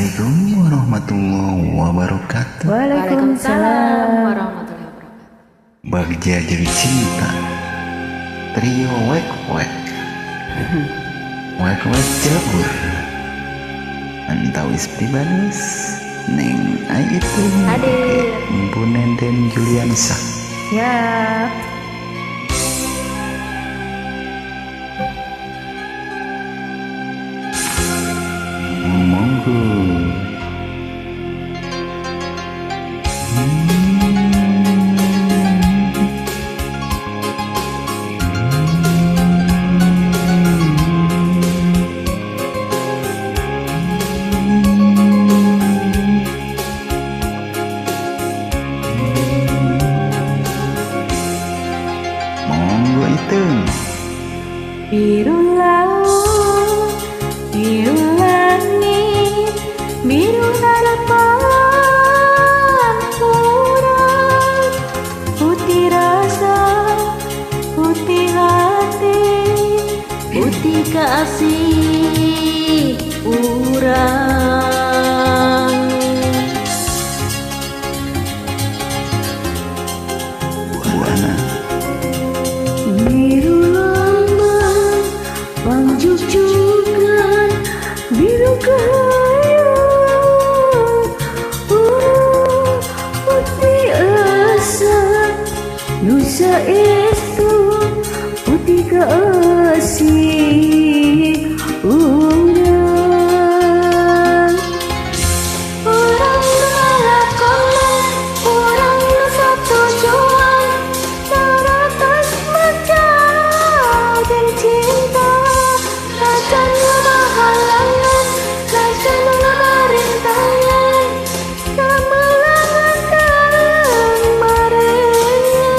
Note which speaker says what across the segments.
Speaker 1: Assalamualaikum warahmatullahi wabarakatuh.
Speaker 2: Waalaikumsalam warahmatullahi wabarakatuh.
Speaker 1: Bagja jeung cinta trio wek wek wek wek jabur antawis pribadis neng itu
Speaker 2: Hadir.
Speaker 1: Mpunen dan Juliansa.
Speaker 2: Siap.
Speaker 1: Monggo. Monggo itu.
Speaker 2: Biru laut, biru langit, biru harapan orang, putih rasa, putih hati, putih kasih orang.
Speaker 1: Buana.
Speaker 2: Biru lambang panjujukan, biru kayu orang, putih asa nusa itu, putih kasih orang. Orang melakukan, orang satu tujuan, teratas mata dan cinta, takkan halangan, takkan rintangan, tak melanggar marahnya.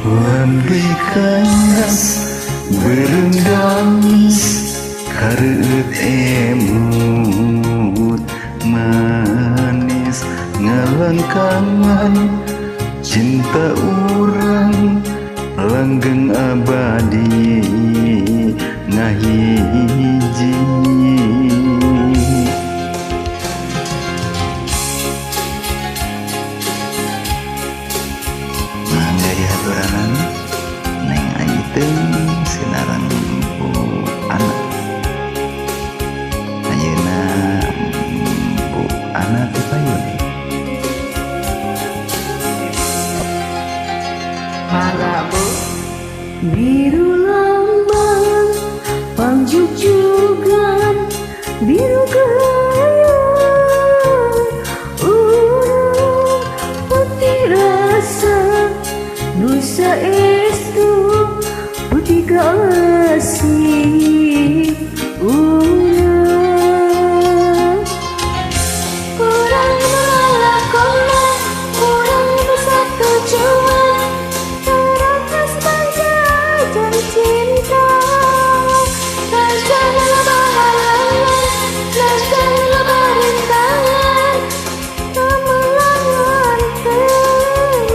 Speaker 1: Lambekas berendangis karut emut manis ngalangkangan cinta orang langgeng abadi ngahiji. Mangga dihaturanan neng ayeuna sinaran ku anak ayeuna bu anak teh payun.
Speaker 2: Mangga Bu. Biru lambang panjujukan, biru kayu orang, putih rasa nusa itu, putih kasih orang. Orang melakukan, orang bersatu tujuan, teratas bangsa dan cinta, takkan halangan, takkan rintangan, tak melanggar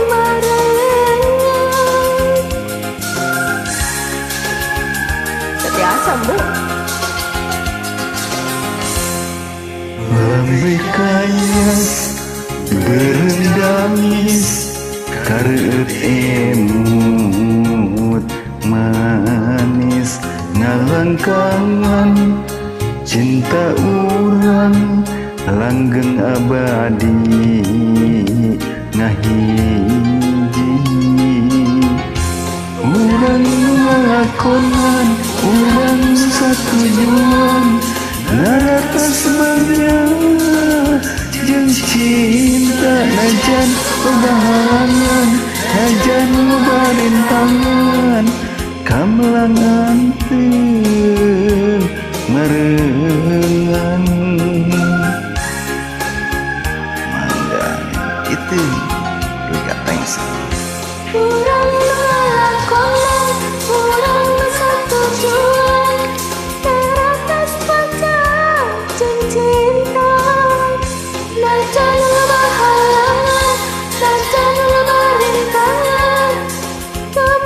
Speaker 2: marahnya. Setiasa Bu.
Speaker 1: Lambekas berendangis karut emut manis ngalangkangan cinta orang langgeng abadi ngahiji. Orang ngelakonan, orang satujuan, naratas bagja jeung cinta najan pebahalangan, najan barintangan, kamlangan teu merengan. Mangga itu juga thanks.
Speaker 2: Orang melakukan, orang satu tujuan, teratas baca dan cinta, najan bahalangan, najan rintangan, tak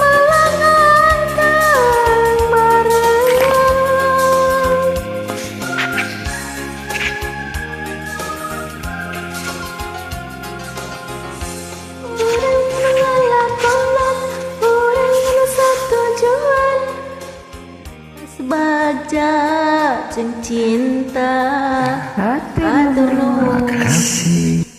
Speaker 2: saja cinta. Hatur nuhun.
Speaker 1: Kasih.